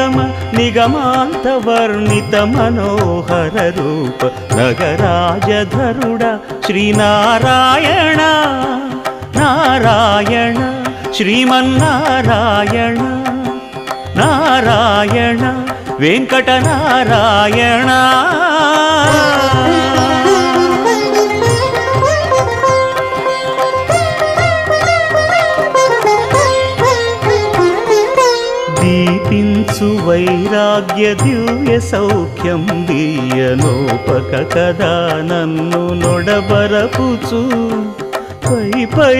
నిగమ నిగమాంతవర్ణిత మనోహర రూప నగరాజధరుడ శ్రీనారాయణ నారాయణ శ్రీమన్నారాయణ నారాయణ వెంకటనారాయణ. దీపించు వైరాగ్య దివ్య సౌఖ్యం దీయనోపక కదా నన్ను నొడబరపుచు పై పై